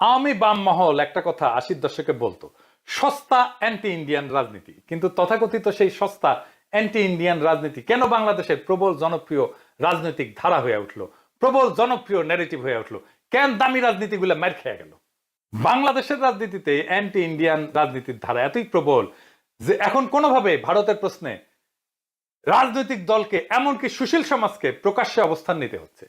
আওয়ামী বাম মহল একটা কথা ৮০ দশকে বলতো, সস্তা অ্যান্টি ইন্ডিয়ান রাজনীতি। কিন্তু তথাকথিত সেই সস্তা অ্যান্টি ইন্ডিয়ান রাজনীতি কেন বাংলাদেশের প্রবল জনপ্রিয় রাজনৈতিক ধারা হয়ে উঠলো, প্রবল জনপ্রিয় ন্যারেটিভ হয়ে উঠলো? কেন দামি রাজনীতিগুলো মার খেয়ে গেল? বাংলাদেশের রাজনীতিতে অ্যান্টি ইন্ডিয়ান রাজনীতির ধারা এতই প্রবল যে এখন কোনোভাবে ভারতের প্রশ্নে রাজনৈতিক দলকে, এমনকি সুশীল সমাজকে প্রকাশ্যে অবস্থান নিতে হচ্ছে।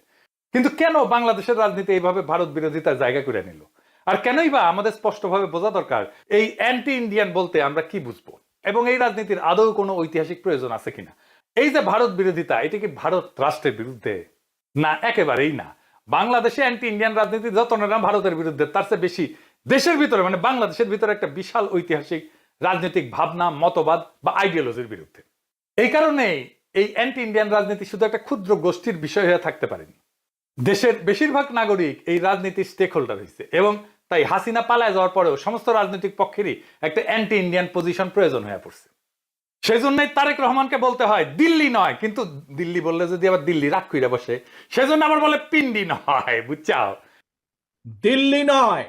কিন্তু কেন বাংলাদেশের রাজনীতি এইভাবে ভারত বিরোধিতার জায়গা করে নিল? আর কেনই বা আমাদের স্পষ্টভাবে বোঝা দরকার এই অ্যান্টি ইন্ডিয়ান বলতে আমরা কি বুঝবো, এবং এই রাজনীতির আদৌ কোনো ঐতিহাসিক প্রয়োজন আছে কিনা? এই যে ভারত বিরোধিতা, এটা কি ভারত রাষ্ট্রের বিরুদ্ধে? না, একেবারেই না। বাংলাদেশে অ্যান্টি ইন্ডিয়ান রাজনীতি যত না ভারতের বিরুদ্ধে, তার চেয়ে বেশি দেশের ভিতরে, মানে বাংলাদেশের ভিতরে একটা বিশাল ঐতিহাসিক রাজনৈতিক ভাবনা, মতবাদ বা আইডিওলজির বিরুদ্ধে। এই কারণে এই অ্যান্টি ইন্ডিয়ান রাজনীতি শুধু একটা ক্ষুদ্র গোষ্ঠীর বিষয় হয়ে থাকতে পারেনি। দেশের বেশিরভাগ নাগরিক এই রাজনীতির স্টেক হোল্ডার হয়েছে, এবং তাই হাসিনা পালায় যাওয়ার পরেও সমস্ত রাজনৈতিক পক্ষেরই একটা অ্যান্টি ইন্ডিয়ান পজিশন প্রয়োজন হয়ে পড়ছে। সেই জন্যই তারেক রহমানকে বলতে হয় দিল্লি নয়, কিন্তু দিল্লি বললে যদি আবার দিল্লি রাগ কইরা বসে, সেজন্য আবার বলে পিন্ডি নয়, বুঝছাও? দিল্লি নয়,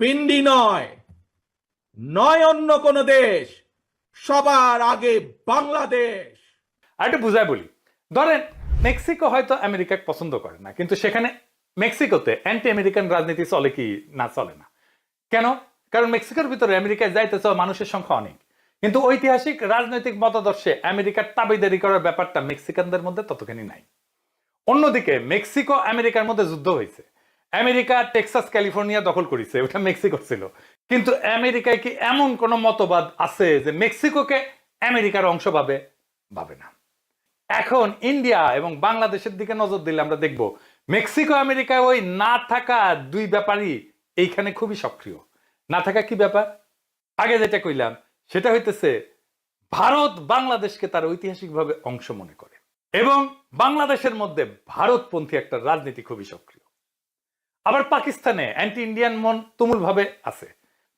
পিন্ডি নয়, নয় অন্য কোন দেশ, সবার আগে বাংলাদেশ। আর একটু বুঝায় বলি, ধরেন মেক্সিকো হয়তো আমেরিকাকে পছন্দ করে না, কিন্তু সেখানে মেক্সিকোতে অ্যান্টি আমেরিকান রাজনীতি চলে কি না? চলে না। কেন? কারণ মেক্সিকোর ভিতরে আমেরিকায় যাইতে চাওয়া মানুষের সংখ্যা অনেক, কিন্তু ঐতিহাসিক রাজনৈতিক মতাদর্শে আমেরিকার তাবেদারি করার ব্যাপারটা মেক্সিকানদের মধ্যে ততখানি নাই। অন্যদিকে মেক্সিকো আমেরিকার মধ্যে যুদ্ধ হয়েছে, আমেরিকা টেক্সাস ক্যালিফোর্নিয়া দখল করেছে, ওটা মেক্সিকো ছিল। কিন্তু আমেরিকায় কি এমন কোন মতবাদ আছে যে মেক্সিকোকে আমেরিকার অংশ ভাবে না? এখন ইন্ডিয়া এবং বাংলাদেশের দিকে নজর দিলে আমরা দেখব মেক্সিকো আমেরিকায় ওই না থাকা দুই ব্যাপারই এইখানে খুবই সক্রিয়। না থাকা কি ব্যাপার? আগে যেটা কইলাম সেটা হইতেছে ভারত বাংলাদেশকে তার ঐতিহাসিকভাবে অংশ মনে করে, এবং বাংলাদেশের মধ্যে ভারতপন্থী একটা রাজনীতি খুবই সক্রিয়। আবার পাকিস্তানে অ্যান্টি ইন্ডিয়ান মন তুমুল ভাবে আছে,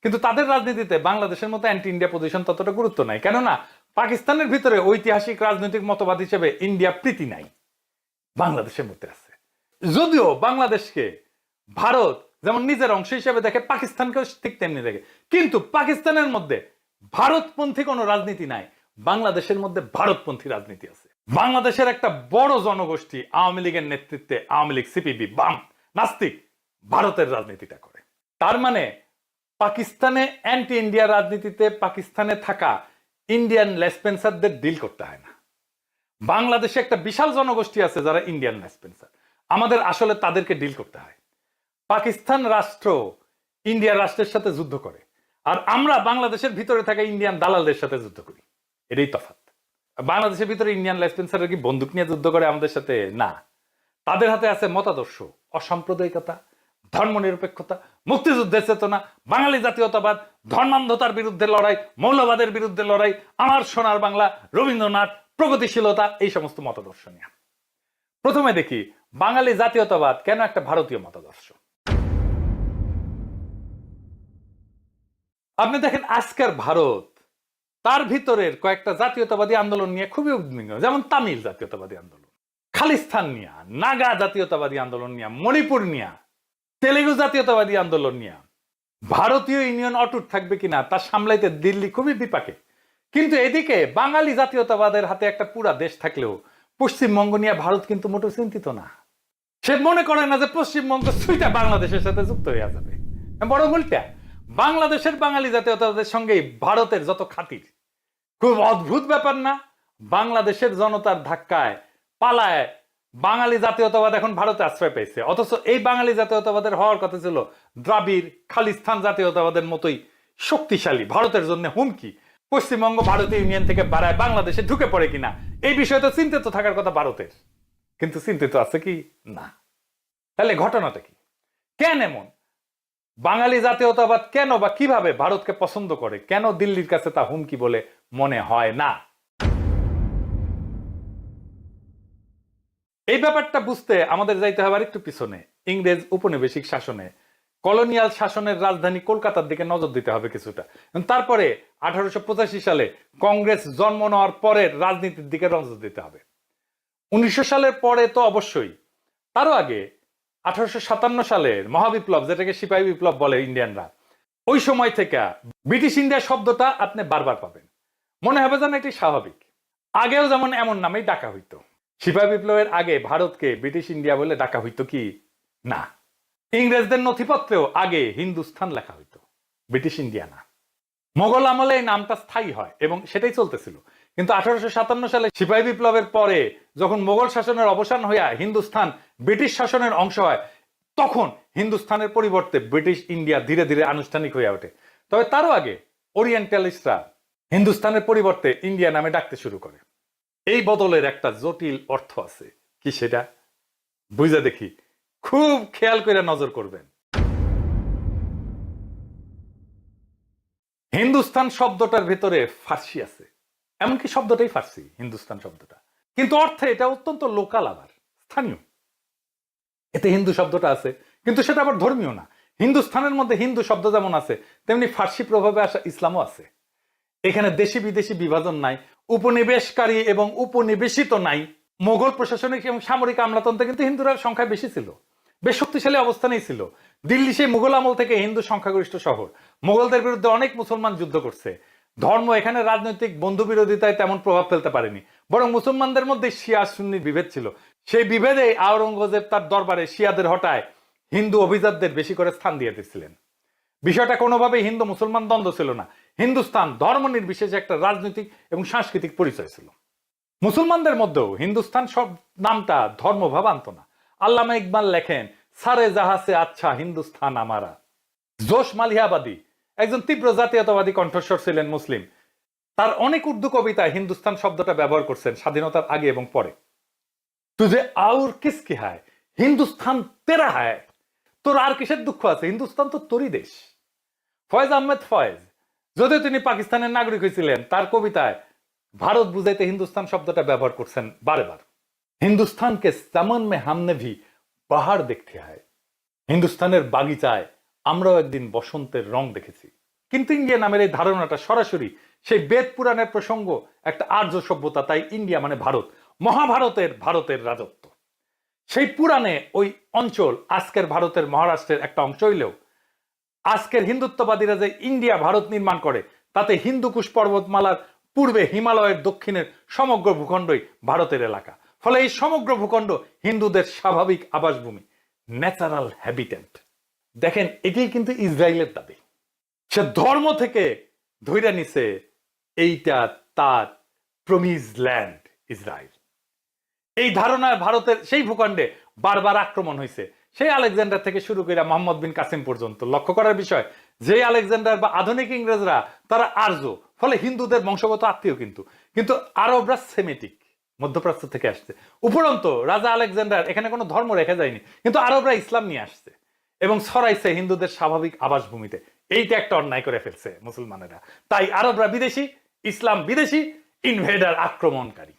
কিন্তু তাদের রাজনীতিতে বাংলাদেশের মতো অ্যান্টি ইন্ডিয়া পজিশন ততটা গুরুত্ব নাই। কেননা পাকিস্তানের ভিতরে ঐতিহাসিক রাজনৈতিক মতবাদ হিসেবে ইন্ডিয়া প্রীতি নাই, বাংলাদেশের মধ্যে আছে। যদিও বাংলাদেশকে ভারত যেমন নিজের অংশ হিসেবে দেখে, পাকিস্তানকেও ঠিক তেমনি দেখে, কিন্তু পাকিস্তানের মধ্যে ভারতপন্থী কোনো রাজনীতি নাই, বাংলাদেশের মধ্যে ভারতপন্থী রাজনীতি আছে। বাংলাদেশের একটা বড় জনগোষ্ঠী আওয়ামী লীগের নেতৃত্বে, আওয়ামী লীগ, সিপিবি, বাম, নাস্তিক ভারতের রাজনীতিটা করে। তার মানে পাকিস্তানে অ্যান্টি ইন্ডিয়া রাজনীতিতে পাকিস্তানে থাকা ইন্ডিয়ান লেসপেন্সারদের ডিল করতে হয় না। বাংলাদেশে একটা বিশাল জনগোষ্ঠী আছে যারা ইন্ডিয়ান লেসপেন্সার, আমাদের আসলে তাদেরকে ডিল করতে হয়। পাকিস্তান রাষ্ট্র ইন্ডিয়া রাষ্ট্রের সাথে যুদ্ধ করে, আর আমরা বাংলাদেশের ভিতরে থাকা ইন্ডিয়ান দালালদের সাথে যুদ্ধ করি। এটাই তফাৎ। বাংলাদেশের ভিতরে ইন্ডিয়ান লেসপেন্সাররা কি বন্দুক নিয়ে যুদ্ধ করে আমাদের সাথে? না, তাদের হাতে আছে মতাদর্শ, অসাম্প্রদায়িকতা, ধর্মনিরপেক্ষতা, মুক্তিযুদ্ধের চেতনা, বাঙালি জাতীয়তাবাদ, ধর্মান্ধতার বিরুদ্ধে লড়াই, মৌলবাদের বিরুদ্ধে লড়াই, আমার সোনার বাংলা, রবীন্দ্রনাথ, প্রগতিশীলতা, এই সমস্ত মতাদর্শ নিয়ে। প্রথমে দেখি বাঙালি জাতীয়তাবাদ কেন একটা ভারতীয় মতাদর্শ। আপনি দেখেন আজকের ভারত তার ভিতরের কয়েকটা জাতীয়তাবাদী আন্দোলন নিয়ে খুবই উদ্বিগ্ন, যেমন তামিল জাতীয়তাবাদী আন্দোলন, খালিস্তান নিয়া, নাগা জাতীয়তাবাদী আন্দোলন নিয়া, মণিপুর নিয়া, তেলেগু জাতীয়তাবাদী আন্দোলন নিয়া। ভারতীয় ইউনিয়ন অটুট থাকবে কিনা তা সামলাইতে দিল্লি খুবই বিপাকে। কিন্তু এদিকে বাঙালি জাতীয়তাবাদের হাতে একটা পুরা দেশ থাকলেও পশ্চিমবঙ্গ নিয়ে ভারত কিন্তু মোটেও চিন্তিত না। সে মনে করে না যে পশ্চিমবঙ্গ সুইটা বাংলাদেশের সাথে যুক্ত হয়ে যাবে, বড় উল্টা বাংলাদেশের বাঙালি জাতীয়তাবাদের সঙ্গে ভারতের যত খাতির। খুব অদ্ভুত ব্যাপার না? বাংলাদেশের জনতার ধাক্কায় পালায় বাঙালি জাতীয়তাবাদ এখন ভারতে আশ্রয় পেয়েছে, অথচ এই বাঙালি জাতীয়তাবাদের হওয়ার কথা ছিল দ্রাবিড় খালিস্তান জাতীয়তাবাদের মতোই শক্তিশালী, ভারতের জন্য হুমকি। পশ্চিমবঙ্গ ভারতীয় ইউনিয়ন থেকে বাড়ায় বাংলাদেশে ঢুকে পড়ে কিনা এই বিষয়ে তো চিন্তিত থাকার কথা ভারতের, কিন্তু চিন্তিত আছে কি না? তাহলে ঘটনাটা কি? কেন এমন? বাঙালি জাতীয়তাবাদ কেন বা কিভাবে ভারতকে পছন্দ করে? কেন দিল্লির কাছে তা হুমকি বলে মনে হয় না? এই ব্যাপারটা বুঝতে আমাদের যাইতে হবে একটু পিছনে। ইংরেজ উপনিবেশিক শাসনে, কলোনিয়াল শাসনের রাজধানী কলকাতার দিকে নজর দিতে হবে কিছুটা। তারপরে 1885 সালে কংগ্রেস জন্ম নেওয়ার পরের রাজনীতির দিকে নজর দিতে হবে। 1900 সালের পরে তো অবশ্যই, তারও আগে 1857 সালের মহাবিপ্লব, যেটাকে সিপাহী বিপ্লব বলে ইন্ডিয়ানরা, ওই সময় থেকে ব্রিটিশ ইন্ডিয়া শব্দটা আপনি বারবার পাবেন। মনে হবে যেন এটি স্বাভাবিক। আগেও যেমন এমন নামেই ডাকা হইতো। সিপাহী বিপ্লবের আগে ভারতকে ব্রিটিশ ইন্ডিয়া বলে ডাকা হইতো কি না। ইংরেজদের নথিপত্রেও আগে হিন্দুস্থান লেখা হইতো, ব্রিটিশ ইন্ডিয়া না। মোগল আমলে এই নামটা স্থায়ী হয় এবং সেটাই চলতেছিল। কিন্তু 1857 সালে সিপাহী বিপ্লবের পরে যখন মোগল শাসনের অবসান হইয়া হিন্দুস্থান ব্রিটিশ শাসনের অংশ হয়, তখন হিন্দুস্থানের পরিবর্তে ব্রিটিশ ইন্ডিয়া ধীরে ধীরে আনুষ্ঠানিক হয়ে ওঠে। তবে তারও আগে ওরিয়েন্টালিস্টরা হিন্দুস্তানের পরিবর্তে ইন্ডিয়া নামে ডাকতে শুরু করে। এই বদলের একটা জটিল অর্থ আছে। কি সেটা বুঝা দেখি, খুব খেয়াল করে নজর করবেন। হিন্দুস্তান শব্দটার ভেতরে ফার্সি আছে, এমনকি শব্দটাই ফার্সি হিন্দুস্তান শব্দটা, কিন্তু অর্থে এটা অত্যন্ত লোকাল, আবার স্থানীয়। এতে হিন্দু শব্দটা আছে, কিন্তু সেটা আবার ধর্মীয় না। হিন্দুস্থানের মধ্যে হিন্দু শব্দ যেমন আছে, তেমনি ফার্সি প্রভাবে আসা ইসলামও আছে। এখানে দেশি বিদেশি বিভাজন নাই, উপনিবেশকারী এবং উপনিবেশিত নাই। মোগল প্রশাসনিক এবং সামরিক আমলাতন্ত্রে কিন্তু হিন্দুরা সংখ্যায় বেশি ছিল, বেশ শক্তিশালী অবস্থানেই ছিল। দিল্লি সেই মুঘল আমল থেকে হিন্দু সংখ্যাগরিষ্ঠ শহর। মোগলদের বিরুদ্ধে অনেক মুসলমান যুদ্ধ করছে। ধর্ম এখানে রাজনৈতিক বন্ধু বিরোধিতায় তেমন প্রভাব ফেলতে পারেনি, বরং মুসলমানদের মধ্যে শিয়া সুন্নির বিভেদ ছিল। সেই বিভেদে আওরঙ্গজেব তার দরবারে শিয়াদের হটায় হিন্দু অভিজাতদের বেশি করে স্থান দিয়ে দিচ্ছিলেন। বিষয়টা কোনোভাবেই হিন্দু মুসলমান দ্বন্দ্ব ছিল না। হিন্দুস্তান ধর্ম নির্বিশেষে একটা রাজনৈতিক এবং সাংস্কৃতিক পরিচয় ছিল। মুসলমানদের মধ্যেও হিন্দুস্তান সব নামটা ধর্মভাব আনত না। আল্লামা ইকবাল লেখেন, সারে জাহাসে আচ্ছা হিন্দুস্তান আমারা। জোশ মালিহাবাদী একজন তীব্র জাতীয়তাবাদী কণ্ঠস্বর ছিলেন মুসলিম। তার অনেক উর্দু কবিতায় হিন্দুস্তান শব্দটা ব্যবহার করছেন স্বাধীনতার আগে এবং পরে। তুঝে আউর কিসকি হায়, হিন্দুস্তান তেরা হায়। তোর আর কিসের দুঃখ আছে, হিন্দুস্তান তো তোরই দেশ। ফয়েজ আহমেদ ফয়েজ, যদিও তিনি পাকিস্তানের নাগরিক হয়েছিলেন, তার কবিতায় ভারত বুঝাইতে হিন্দুস্তান শব্দটা ব্যবহার করছেন বারেবার। হিন্দুস্তানকে সামন মে হামনে ভি বাহার দেখতে হয়। হিন্দুস্তানের বাগিচায় আমরাও একদিন বসন্তের রং দেখেছি। কিন্তু ইন্ডিয়া নামের এই ধারণাটা সরাসরি সেই বেদ পুরাণের প্রসঙ্গ, একটা আর্য সভ্যতা। তাই ইন্ডিয়া মানে ভারত, মহাভারতের ভারতের রাজত্ব। সেই পুরাণে ওই অঞ্চল আজকের ভারতের মহারাষ্ট্রের একটা অংশ হইলেও আজকের হিন্দুত্ববাদীরা যে ইন্ডিয়া ভারত নির্মাণ করে, তাতে হিন্দুকুশ পর্বতমালার পূর্বে হিমালয়ের দক্ষিণের সমগ্র ভূখণ্ডই ভারতের এলাকা। ফলে এই সমগ্র ভূখণ্ড হিন্দুদের স্বাভাবিক আবাসভূমি, ন্যাচারাল হ্যাবিটেন্ট। দেখেন, এটাই কিন্তু ইসরায়েলের দাবি। সে ধর্ম থেকে ধৈর্য নিছে এইটা তার প্রমিজ ল্যান্ড ইসরায়েল। এই ধারণায় ভারতের সেই ভূখণ্ডে বারবার আক্রমণ হয়েছে, সেই আলেকজান্ডার থেকে শুরু করে মোহাম্মদ বিন কাসিম পর্যন্ত। লক্ষ্য করার বিষয়, যে আলেকজান্ডার বা আধুনিক ইংরেজরা তারা আর্য, ফলে হিন্দুদের বংশগত আত্মীয়। কিন্তু আরবরা সেমেটিক, মধ্যপ্রাচ্য থেকে আসছে। উপরন্ত রাজা আলেকজান্ডার এখানে কোনো ধর্ম রেখে যায়নি, কিন্তু আরবরা ইসলাম নিয়ে আসছে এবং ছড়াইছে হিন্দুদের স্বাভাবিক আবাসভূমিতে। এইটা একটা অন্যায় করে ফেলছে মুসলমানেরা। তাই আরবরা বিদেশি, ইসলাম বিদেশি, ইনভেডার, আক্রমণকারী।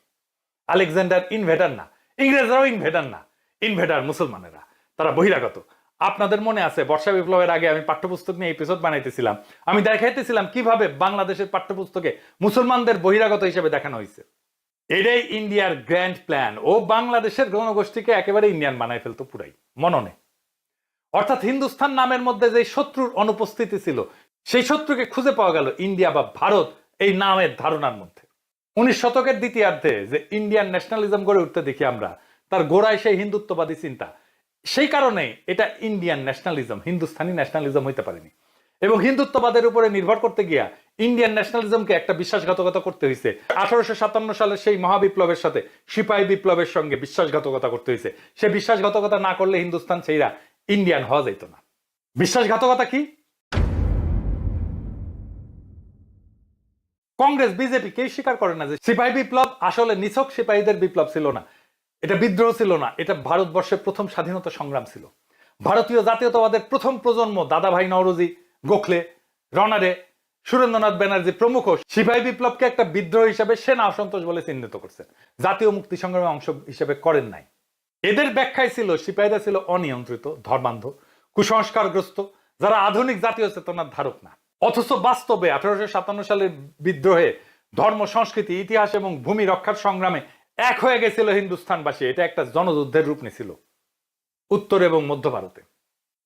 আলেকজান্ডার ইনভেডার না, ইংরেজরাও ইনভেডার না, ইনভেডার মুসলমানেরা, তারা বহিরাগত। আপনাদের মনে আছে বর্ষা বিপ্লবের আগে আমি পাঠ্যপুস্তক নিয়ে এপিসোড বানাইতেছিলাম। আমি দেখাইতেছিলাম কিভাবে বাংলাদেশের পাঠ্যপুস্তকে মুসলমানদের বহিরাগত হিসেবে দেখানো হয়েছে। এটাই ইন্ডিয়ার গ্র্যান্ড প্ল্যান। ও বাংলাদেশের জনগোষ্ঠীকে একেবারে ইন্ডিয়ান বানাই ফেলতো পুরাই মননে। অর্থাৎ হিন্দুস্তান নামের মধ্যে যে শত্রুর অনুপস্থিতি ছিল, সেই শত্রুকে খুঁজে পাওয়া গেল ইন্ডিয়া বা ভারত এই নামের ধারণার মধ্যে। 19 শতকের দ্বিতীয়ার্ধে যে ইন্ডিয়ান ন্যাশনালিজম গড়ে উঠতে দেখি আমরা, তার গোড়ায় সেই হিন্দুত্ববাদী চিন্তা। সেই কারণে এটা ইন্ডিয়ান ন্যাশনালিজম, হিন্দুস্তানি ন্যাশনালিজম হইতে পারেনি। এবং হিন্দুত্ববাদের উপরে নির্ভর করতে গিয়া ইন্ডিয়ান ন্যাশনালিজমকে একটা বিশ্বাসঘাতকতা করতে হয়েছে। 1857 সালের সেই মহাবিপ্লবের সাথে সিপাহী বিপ্লবের সঙ্গে বিশ্বাসঘাতকতা করতে হয়েছে। সে বিশ্বাসঘাতকতা না করলে হিন্দুস্তান সেইরা ইন্ডিয়ান হওয়া যেত না। বিশ্বাসঘাতকতা কি? কংগ্রেস, বিজেপি কেউ স্বীকার করে না যে সিপাহী বিপ্লব আসলে নিছক সিপাহীদের বিপ্লব ছিল না, এটা বিদ্রোহ ছিল না, এটা ভারতবর্ষের প্রথম স্বাধীনতা সংগ্রাম ছিল। ভারতীয় জাতীয়তাবাদের প্রথম প্রজন্ম দাদাভাই নওরোজি, গোখলে, রনারে, সুরেন্দ্রনাথ ব্যানার্জি প্রমুখ সিপাহী বিপ্লবকে একটা বিদ্রোহ হিসেবে সেনা অসন্তোষ বলে চিহ্নিত করছেন, জাতীয় মুক্তি সংগ্রামের অংশ হিসেবে করেন নাই। এদের ব্যাখ্যায় ছিল সিপাহীরা ছিল অনিয়ন্ত্রিত, ধর্মান্ধ, কুসংস্কারগ্রস্ত, যারা আধুনিক জাতীয় চেতনার ধারক না। অথচ বাস্তবে 1857 সালের বিদ্রোহে ধর্ম, সংস্কৃতি, ইতিহাস এবং ভূমি রক্ষার সংগ্রামে এক হয়ে গেছিল হিন্দুস্তানবাসী। এটা একটা জনযুদ্ধের রূপ নিয়েছিল। উত্তর এবং মধ্য ভারতে।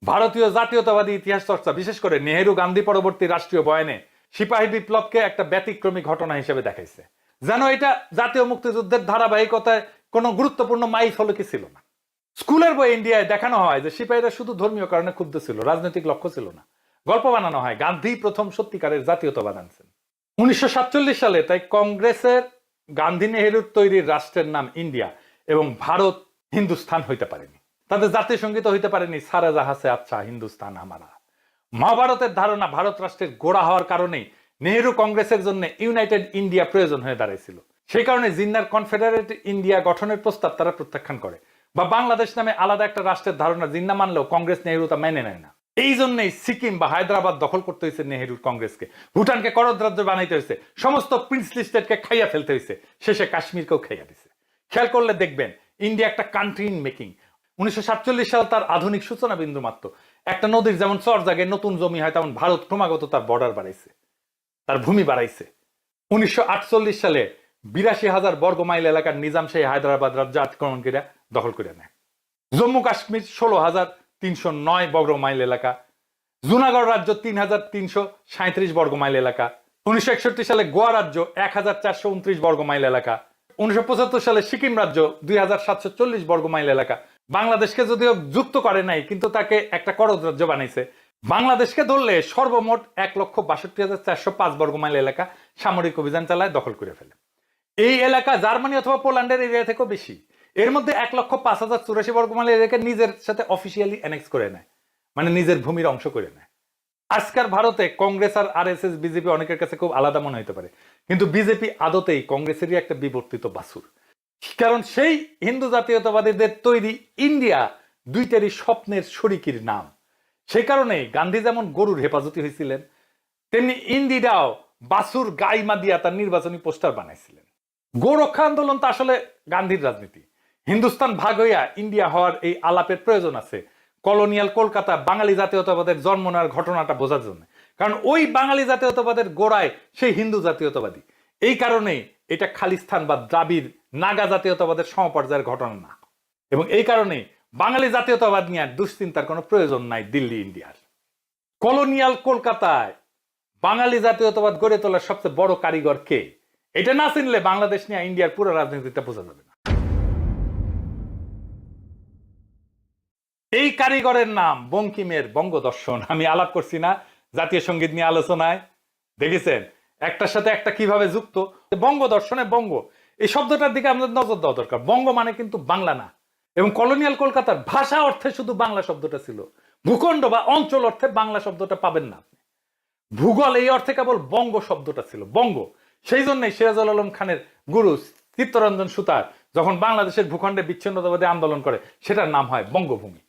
ভারতীয় জাতীয়তাবাদী ইতিহাস চর্চা, বিশেষ করে নেহেরু গান্ধী পরবর্তী রাষ্ট্রীয় বয়ানে সিপাহী বিপ্লবকে একটা ব্যতিক্রমী ঘটনা হিসেবে দেখাইছে, যেন এটা জাতীয় মুক্তিযুদ্ধের ধারাবাহিকতায় কোনো গুরুত্বপূর্ণ মাইল ফলকই ছিল না। স্কুলের বই ইন্ডিয়ায় দেখানো হয় যে সিপাহীরা শুধু ধর্মীয় কারণে ক্ষুব্ধ ছিল, রাজনৈতিক লক্ষ্য ছিল না। গল্প বানানো হয় গান্ধী প্রথম সত্যিকারের জাতীয়তাবাদ আনছেন 1947 সালে। তাই কংগ্রেসের গান্ধী নেহেরুর তৈরির রাষ্ট্রের নাম ইন্ডিয়া এবং ভারত হিন্দুস্তান হইতে পারেনি। তাদের জাতীয় সঙ্গীত হইতে পারেনি সারা জাহাসে আচ্ছা হিন্দুস্তান আমারা। মহাভারতের ধারণা ভারত রাষ্ট্রের গোড়া হওয়ার কারণেই নেহেরু কংগ্রেসের জন্য ইউনাইটেড ইন্ডিয়া প্রয়োজন হয়ে দাঁড়াইছিল। সেই কারণে জিন্নার কনফেডারেট ইন্ডিয়া গঠনের প্রস্তাব তারা প্রত্যাখ্যান করে, বা বাংলাদেশ নামে আলাদা একটা রাষ্ট্রের ধারণা জিন্না মানলেও কংগ্রেস নেহেরু তা মেনে নেয় না। এই জন্যই সিকিম বা হায়দ্রাবাদ দখল করতে হয়েছে নেহেরুর কংগ্রেসকে, ভুটানকে করদ রাজ্য বানাইতে হয়েছে, সমস্ত প্রিন্সলি স্টেটকে খাইয়া ফেলতে হয়েছে, শেষে কাশ্মীরকেও খাইয়া দিছে। খেয়াল করলে দেখবেন ইন্ডিয়া একটা কান্ট্রি ইন মেকিং। 1947 সাল তার আধুনিক সূচনা বিন্দু মাত্র। একটা নদীর যেমন চর জাগে নতুন জমি হয়, তেমন ভারত ক্রমাগত তার বর্ডার বাড়াইছে, তার ভূমি বাড়াইছে। 1948 সালে 82,000 বর্গ মাইল এলাকার নিজাম শাহী হায়দ্রাবাদ রাজ্য আক্রমণ করে দখল করে নেয়। জম্মু কাশ্মীর 16,309 বর্গ মাইল এলাকা, জুনাগড় রাজ্য 3,337 বর্গ মাইল এলাকা, 1961 সালে গোয়া রাজ্য 1,429 বর্গ মাইল এলাকা, 1975 সালে সিকিম রাজ্য 2,740 বর্গ মাইল এলাকা। বাংলাদেশকে যদিও যুক্ত করে নাই, কিন্তু তাকে একটা করদ রাজ্য বানাইছে। বাংলাদেশকে ধরলে সর্বমোট 1,62,405 বর্গ মাইল এলাকা সামরিক অভিযান চালায় দখল করে ফেলে। এই এলাকা জার্মানি অথবা পোল্যান্ডের এরিয়া থেকেও বেশি। এর মধ্যে 1,05,084 বর্গ মাইল এলাকা নিজের সাথে অফিসিয়ালি অ্যানেক্স করে নেয়, মানে নিজের ভূমির অংশ করে নেয়। আজকাল ভারতে কংগ্রেস আর আরএসএস বিজেপি অনেকের কাছে খুব আলাদা মনে হতে পারে, কিন্তু বিজেপি আদতেই কংগ্রেসেরই একটা বিবর্তিত বাছুর। কারণ সেই হিন্দু জাতীয়তাবাদীদের তৈরি ইন্ডিয়া দুইটারই স্বপ্নের শরিকির নাম। সেই কারণে গান্ধী যেমন গরুর হেফাজতি হয়েছিলেন, তেমনি ইন্দিরাও বাছুর গাইমা দিয়া তার নির্বাচনী পোস্টার বানাইছিলেন। গো রক্ষা আন্দোলন তো আসলে গান্ধীর রাজনীতি। হিন্দুস্তান ভাগ হইয়া ইন্ডিয়া হওয়ার এই আলাপের প্রয়োজন আছে কলোনিয়াল কলকাতা বাঙালি জাতীয়তাবাদের জন্ম নেওয়ার ঘটনাটা বোঝার জন্য। কারণ ওই বাঙালি জাতীয়তাবাদের গোড়ায় সেই হিন্দু জাতীয়তাবাদী। এই কারণেই এটা খালিস্তান বা দ্রাবিড় নাগা জাতীয়তাবাদের সমপর্যায়ের ঘটনা না, এবং এই কারণেই বাঙালি জাতীয়তাবাদ নিয়ে দুশ্চিন্তার কোনো প্রয়োজন নাই দিল্লি ইন্ডিয়ার। কলোনিয়াল কলকাতায় বাঙালি জাতীয়তাবাদ গড়ে তোলার সবচেয়ে বড় কারিগর কে, এটা না চিনলে বাংলাদেশ নিয়ে ইন্ডিয়ার পুরো রাজনীতিটা বোঝা যাবে না। এই কারিগরের নাম বঙ্কিমের বঙ্গদর্শন। আমি আলাপ করছি না জাতীয় সঙ্গীত নিয়ে আলোচনায়, দেখেছেন একটার সাথে একটা কিভাবে যুক্ত। বঙ্গদর্শনে বঙ্গ এই শব্দটার দিকে আমাদের নজর দেওয়া দরকার। বঙ্গ মানে কিন্তু বাংলা না, এবং কলোনিয়াল কলকাতার ভাষা অর্থে শুধু বাংলা শব্দটা ছিল। ভূখণ্ড বা অঞ্চল অর্থে বাংলা শব্দটা পাবেন না আপনি। ভূগোল এই অর্থে কেবল বঙ্গ শব্দটা ছিল, বঙ্গ। সেই জন্যই সিরাজুল আলম খানের গুরু চিত্তরঞ্জন সুতার যখন বাংলাদেশের ভূখণ্ডে বিচ্ছিন্নতাবাদী আন্দোলন করে, সেটার নাম হয় বঙ্গভূমি।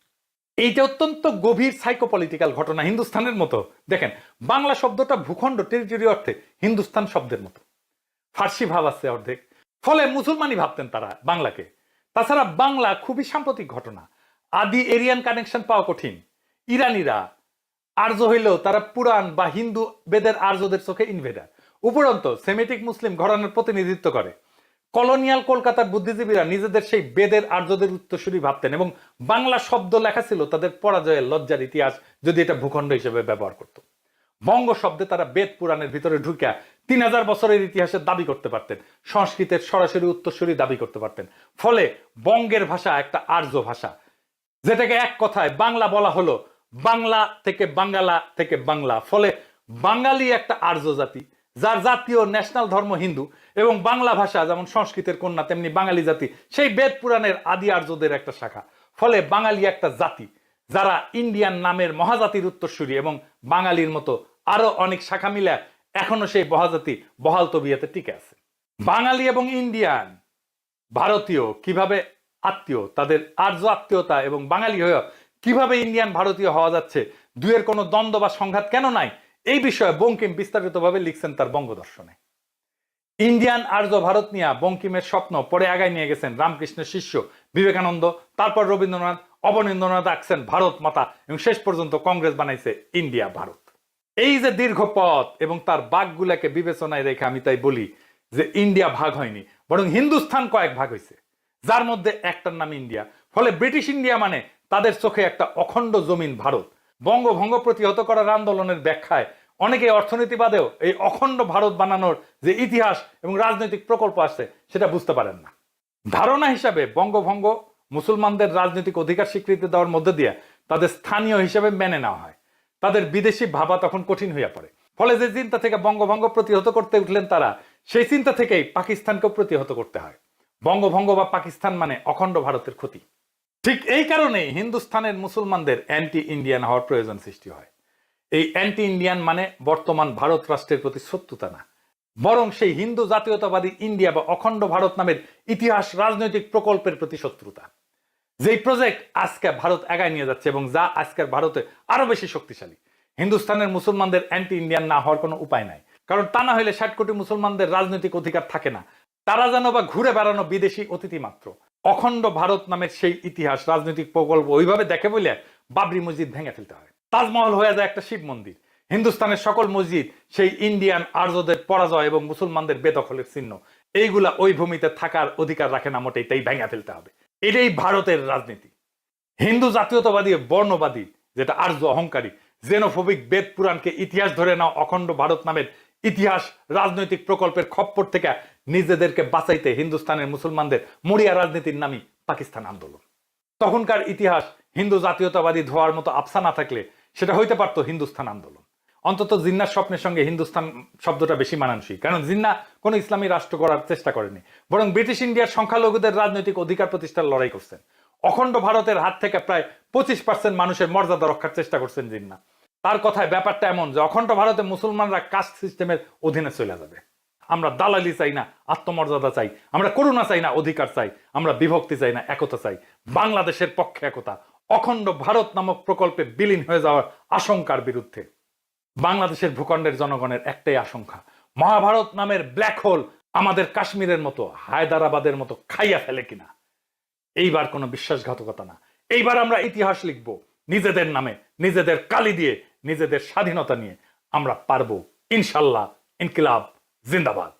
এইটা অত্যন্ত গভীর সাইকোপলিটিক্যাল ঘটনা হিন্দুস্তানের মতো। দেখেন বাংলা শব্দটা ভূখণ্ড টেরিটরি অর্থে হিন্দুস্তান শব্দের মতো, ফার্সি ভাব আছে অর্ধেক, ফলে মুসলমানই ভাবতেন তারা বাংলাকে। তাছাড়া বাংলা খুবই সাম্প্রতিক ঘটনা, আদি এরিয়ান কানেকশন পাওয়া কঠিন। ইরানিরা আর্য হইলেও তারা পুরাণ বা হিন্দু বেদের আর্যদের চোখে ইনভেডার। উপরন্ত সেমিটিক মুসলিম ঘরানার প্রতিনিধিত্ব করে। কলোনিয়াল কলকাতার বুদ্ধিজীবীরা নিজেদের সেই বেদের আর্যদের উত্তরসূরি ভাবতেন, এবং বাংলা শব্দ লেখা ছিল তাদের পরাজয়ের লজ্জার ইতিহাস যদি এটা ভূখণ্ড হিসেবে ব্যবহার করত। বঙ্গ শব্দে তারা বেদ পুরাণের ভিতরে ঢুকিয়া 3000 বছরের ইতিহাসের দাবি করতে পারতেন, সংস্কৃতের সরাসরি উত্তরসূরি দাবি করতে পারতেন। ফলে বঙ্গের ভাষা একটা আর্য ভাষা, যেটাকে এক কথায় বাংলা বলা হলো বাংলা থেকে বাঙ্গালা থেকে বাংলা। ফলে বাঙালি একটা আর্য জাতি, যার জাতীয় ন্যাশনাল ধর্ম হিন্দু, এবং বাংলা ভাষা যেমন সংস্কৃতের কন্যা তেমনি বাঙালি জাতি সেই বেদ পুরাণের আদি আর্যদের একটা শাখা। ফলে বাঙালি একটা জাতি যারা ইন্ডিয়ান নামের মহাজাতির উত্তরসূরি, এবং বাঙালির মতো আরো অনেক শাখা মিলে এখনো সেই মহাজাতি বহাল তবিয়াতে টিকে আছে। বাঙালি এবং ইন্ডিয়ান ভারতীয় কিভাবে আত্মীয়, তাদের আর্য আত্মীয়তা এবং বাঙালি হয়ে কিভাবে ইন্ডিয়ান ভারতীয় হওয়া যাচ্ছে, দুয়ের কোনো দ্বন্দ্ব বা সংঘাত কেন নাই, এই বিষয়ে বঙ্কিম বিস্তারিতভাবে লিখছেন তার বঙ্গদর্শনে। ইন্ডিয়ান আর্য ভারত নিয়ে বঙ্কিমের স্বপ্ন পরে আগায় নিয়ে গেছেন রামকৃষ্ণের শিষ্য বিবেকানন্দ, তারপর রবীন্দ্রনাথ, অবনীন্দ্রনাথ আঁকছেন ভারত মাতা, এবং শেষ পর্যন্ত কংগ্রেস বানাইছে ইন্ডিয়া ভারত। এই যে দীর্ঘ পথ এবং তার বাঘগুলাকে বিবেচনায় রেখে আমি তাই বলি যে ইন্ডিয়া ভাগ হয়নি, বরং হিন্দুস্তান কয়েক ভাগ হয়েছে, যার মধ্যে একটার নাম ইন্ডিয়া। ফলে ব্রিটিশ ইন্ডিয়া মানে তাদের চোখে একটা অখণ্ড জমিন ভারত। বঙ্গভঙ্গ প্রতিহত করার আন্দোলনের ব্যাখ্যায় অনেকে অর্থনীতিবাদেও এই অখণ্ড ভারত বানানোর যে ইতিহাস এবং রাজনৈতিক প্রকল্প আসছে সেটা বুঝতে পারেন না। ধারণা হিসাবে বঙ্গভঙ্গ মুসলমানদের রাজনৈতিক অধিকার স্বীকৃতি দেওয়ার মধ্যে দিয়ে তাদের স্থানীয় হিসেবে মেনে নেওয়া হয়। তাদের বিদেশি ভাবা তখন কঠিন হইয়া পড়ে। ফলে যে চিন্তা থেকে বঙ্গভঙ্গ প্রতিহত করতে উঠলেন তারা, সেই চিন্তা থেকেই পাকিস্তানকেও প্রতিহত করতে হয়। বঙ্গভঙ্গ বা পাকিস্তান মানে অখণ্ড ভারতের ক্ষতি। ঠিক এই কারণেই হিন্দুস্তানের মুসলমানদের অ্যান্টি ইন্ডিয়ান হওয়ার প্রয়োজন সৃষ্টি হয়। এই অ্যান্টি ইন্ডিয়ান মানে বর্তমান ভারত রাষ্ট্রের প্রতি শত্রুতা না, বরং সেই হিন্দু জাতীয়তাবাদী ইন্ডিয়া বা অখণ্ড ভারত নামের ইতিহাস রাজনৈতিক প্রকল্পের প্রতি শত্রুতা। যেই প্রজেক্ট আজকে ভারত এগায় নিয়ে যাচ্ছে এবং যা আজকের ভারতে আরো বেশি শক্তিশালী। হিন্দুস্তানের মুসলমানদের অ্যান্টি ইন্ডিয়ান না হওয়ার কোনো উপায় নাই, কারণ তা না হলে 60 কোটি মুসলমানদের রাজনৈতিক অধিকার থাকে না। তারা যেন বা ঘুরে বেড়ানো বিদেশি অতিথি মাত্র। অখণ্ড ভারত নামের সেই ইতিহাস রাজনৈতিক প্রকল্প ওইভাবে দেখে বলে বাবরি মসজিদ ভেঙে ফেলতে হয়, তাজমহল হয়ে যায় একটা শিব মন্দির। হিন্দুস্তানের সকল মসজিদ সেই ইন্ডিয়ান আর্যদের পরাজয় এবং মুসলমানদের বেদখলের চিহ্ন। এইগুলা ওই ভূমিতে থাকার অধিকার রাখে না মোটেই, তাই ভেঙে ফেলতে হবে। এটাই ভারতের রাজনীতি। হিন্দু জাতীয়তাবাদী বর্ণবাদী, যেটা আর্য অহংকারী জেনোফোবিক বেদ পুরাণকে ইতিহাস ধরে নাও অখণ্ড ভারত নামের ইতিহাস রাজনৈতিক প্রকল্পের খপ্পর থেকে নিজেদেরকে বাঁচাইতে হিন্দুস্তানের মুসলমানদের মরিয়া রাজনীতির নামই পাকিস্তান আন্দোলন। তখনকার ইতিহাস হিন্দু জাতীয়তাবাদী ধোয়ার মতো আফসা না থাকলে সেটা হইতে পারতো হিন্দুস্তান আন্দোলন। অন্তত জিন্নার স্বপ্নের সঙ্গে হিন্দুস্তান শব্দটা বেশি মানানসই, কারণ জিন্না কোনো ইসলামী রাষ্ট্র করার চেষ্টা করেনি, বরং ব্রিটিশ ইন্ডিয়ার সংখ্যালঘুদের রাজনৈতিক অধিকার প্রতিষ্ঠার লড়াই করছেন। অখণ্ড ভারতের হাত থেকে প্রায় 25% মানুষের মর্যাদা রক্ষার চেষ্টা করছেন জিন্না। তার কথায় ব্যাপারটা এমন যে অখণ্ড ভারতে মুসলমানরা কাস্ট সিস্টেমের অধীনে চলে যাবে। আমরা দালালি চাই না, আত্মমর্যাদা চাই। আমরা করুণা চাই না, অধিকার চাই। আমরা বিভক্তি চাই না, একতা চাই। বাংলাদেশের পক্ষে একতা, অখণ্ড ভারত নামক প্রকল্পে বিলীন হয়ে যাওয়ার আশঙ্কার বিরুদ্ধে। বাংলাদেশের ভূখণ্ডের জনগণের একটাই আশঙ্কা, মহাভারত নামের ব্ল্যাক হোল আমাদের কাশ্মীরের মতো হায়দ্রাবাদের মতো খাইয়া ফেলে কিনা। এইবার কোনো বিশ্বাসঘাতকতা না, এইবার আমরা ইতিহাস লিখব নিজেদের নামে, নিজেদের কালি দিয়ে, নিজেদের স্বাধীনতা নিয়ে। আমরা পারবো ইনশাল্লাহ। ইনকিলাব জিন্দাবাদ।